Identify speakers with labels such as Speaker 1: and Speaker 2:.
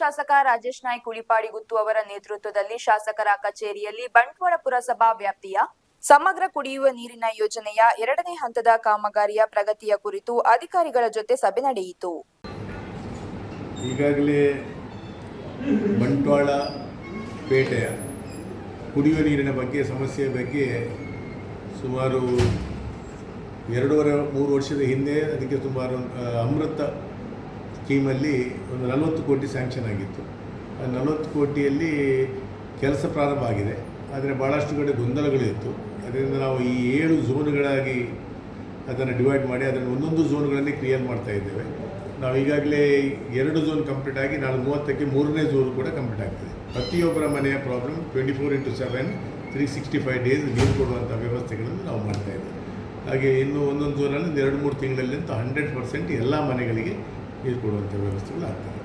Speaker 1: ಶಾಸಕ ರಾಜೇಶ್ ನಾಯ್ಕ್ ಉಳಿಪಾಡಿಗುತ್ತು ಅವರ ನೇತೃತ್ವದಲ್ಲಿ ಶಾಸಕರ ಕಚೇರಿಯಲ್ಲಿ ಬಂಟ್ವಾಳ ಪುರಸಭಾ ವ್ಯಾಪ್ತಿಯ ಸಮಗ್ರ ಕುಡಿಯುವ ನೀರಿನ ಯೋಜನೆಯ 2ನೇ ಹಂತದ ಕಾಮಗಾರಿಯ ಪ್ರಗತಿಯ ಕುರಿತು ಅಧಿಕಾರಿಗಳ ಜೊತೆ ಸಭೆ ನಡೆಯಿತು.
Speaker 2: ಈಗಾಗಲೇ ಬಂಟ್ವಾಳ ಪೇಟೆಯ ಕುಡಿಯುವ ನೀರಿನ ಬಗ್ಗೆ ಸಮಸ್ಯೆಯ ಬಗ್ಗೆ ಸುಮಾರು 2.5-3 ವರ್ಷದ ಹಿಂದೆ ಅದಕ್ಕೆ ಸುಮಾರು ಅಮೃತ ಸ್ಕೀಮಲ್ಲಿ ಒಂದು 40 ಕೋಟಿ ಸ್ಯಾಂಕ್ಷನ್ ಆಗಿತ್ತು. ಆ 40 ಕೋಟಿಯಲ್ಲಿ ಕೆಲಸ ಪ್ರಾರಂಭ ಆಗಿದೆ. ಆದರೆ ಭಾಳಷ್ಟು ಕಡೆ ಗೊಂದಲಗಳಿತ್ತು. ಅದರಿಂದ ನಾವು ಈ 7 ಝೋನ್ಗಳಾಗಿ ಅದನ್ನು ಡಿವೈಡ್ ಮಾಡಿ ಅದನ್ನು ಒಂದೊಂದು ಝೋನ್ಗಳಲ್ಲಿ ಕ್ಲಿಯರ್ ಮಾಡ್ತಾ ಇದ್ದೇವೆ. ನಾವು ಈಗಾಗಲೇ 2 ಝೋನ್ ಕಂಪ್ಲೀಟ್ ಆಗಿ ನಾಳೆ 30ಕ್ಕೆ 3ನೇ ಝೋನ್ ಕೂಡ ಕಂಪ್ಲೀಟ್ ಆಗ್ತದೆ. ಪ್ರತಿಯೊಬ್ಬರ ಮನೆಯ ಪ್ರಾಬ್ಲಮ್ 24/7 365 ಡೇಸ್ ನೀರು ಕೊಡುವಂಥ ವ್ಯವಸ್ಥೆಗಳನ್ನು ನಾವು ಮಾಡ್ತಾ ಇದ್ದೇವೆ. ಹಾಗೆ ಇನ್ನು ಒಂದೊಂದು ಝೋನಲ್ಲಿ 2-3 ತಿಂಗಳಲ್ಲಿ ಅಂತ 100% ಎಲ್ಲ ಮನೆಗಳಿಗೆ ನೀರು ಕೊಡುವಂಥ ವ್ಯವಸ್ಥೆಗಳು ಆಗ್ತದೆ.